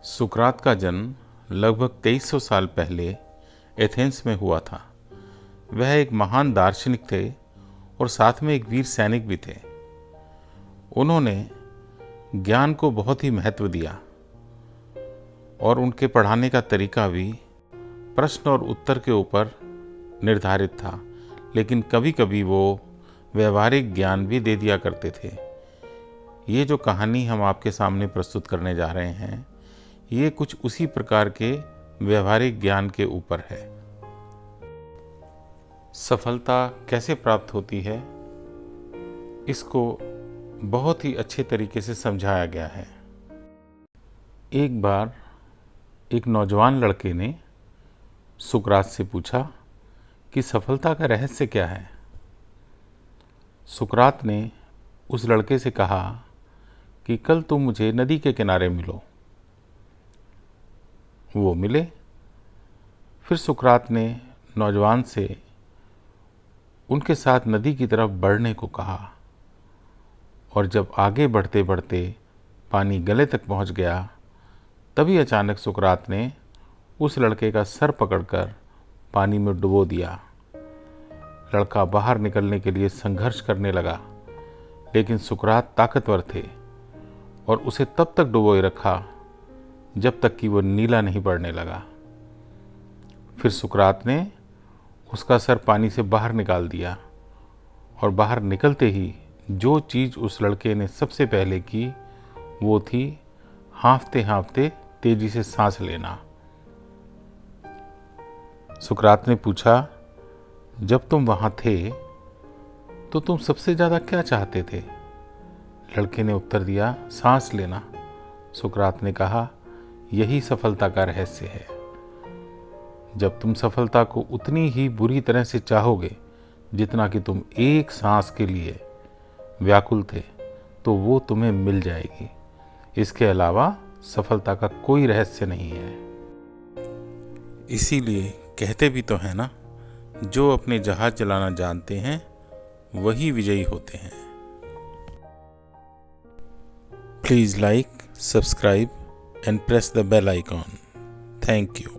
सुकरात का जन्म लगभग 2300 साल पहले एथेंस में हुआ था। वह एक महान दार्शनिक थे और साथ में एक वीर सैनिक भी थे। उन्होंने ज्ञान को बहुत ही महत्व दिया और उनके पढ़ाने का तरीका भी प्रश्न और उत्तर के ऊपर निर्धारित था, लेकिन कभी कभी वो व्यवहारिक ज्ञान भी दे दिया करते थे। ये जो कहानी हम आपके सामने प्रस्तुत करने जा रहे हैं, ये कुछ उसी प्रकार के व्यवहारिक ज्ञान के ऊपर है। सफलता कैसे प्राप्त होती है, इसको बहुत ही अच्छे तरीके से समझाया गया है। एक बार एक नौजवान लड़के ने सुकरात से पूछा कि सफलता का रहस्य क्या है। सुकरात ने उस लड़के से कहा कि कल तुम मुझे नदी के किनारे मिलो। वो मिले। फिर सुकरात ने नौजवान से उनके साथ नदी की तरफ बढ़ने को कहा, और जब आगे बढ़ते बढ़ते पानी गले तक पहुंच गया, तभी अचानक सुकरात ने उस लड़के का सर पकड़कर पानी में डुबो दिया। लड़का बाहर निकलने के लिए संघर्ष करने लगा, लेकिन सुकरात ताकतवर थे और उसे तब तक डुबोए रखा जब तक कि वो नीला नहीं पड़ने लगा। फिर सुकरात ने उसका सर पानी से बाहर निकाल दिया, और बाहर निकलते ही जो चीज़ उस लड़के ने सबसे पहले की वो थी हाँफते हाँफते तेजी से सांस लेना। सुकरात ने पूछा, जब तुम वहाँ थे तो तुम सबसे ज़्यादा क्या चाहते थे? लड़के ने उत्तर दिया, सांस लेना। सुकरात ने कहा, यही सफलता का रहस्य है। जब तुम सफलता को उतनी ही बुरी तरह से चाहोगे जितना कि तुम एक सांस के लिए व्याकुल थे, तो वो तुम्हें मिल जाएगी। इसके अलावा सफलता का कोई रहस्य नहीं है। इसीलिए कहते भी तो हैं ना, जो अपने जहाज चलाना जानते हैं वही विजयी होते हैं। Please like, subscribe and press the bell icon. Thank you.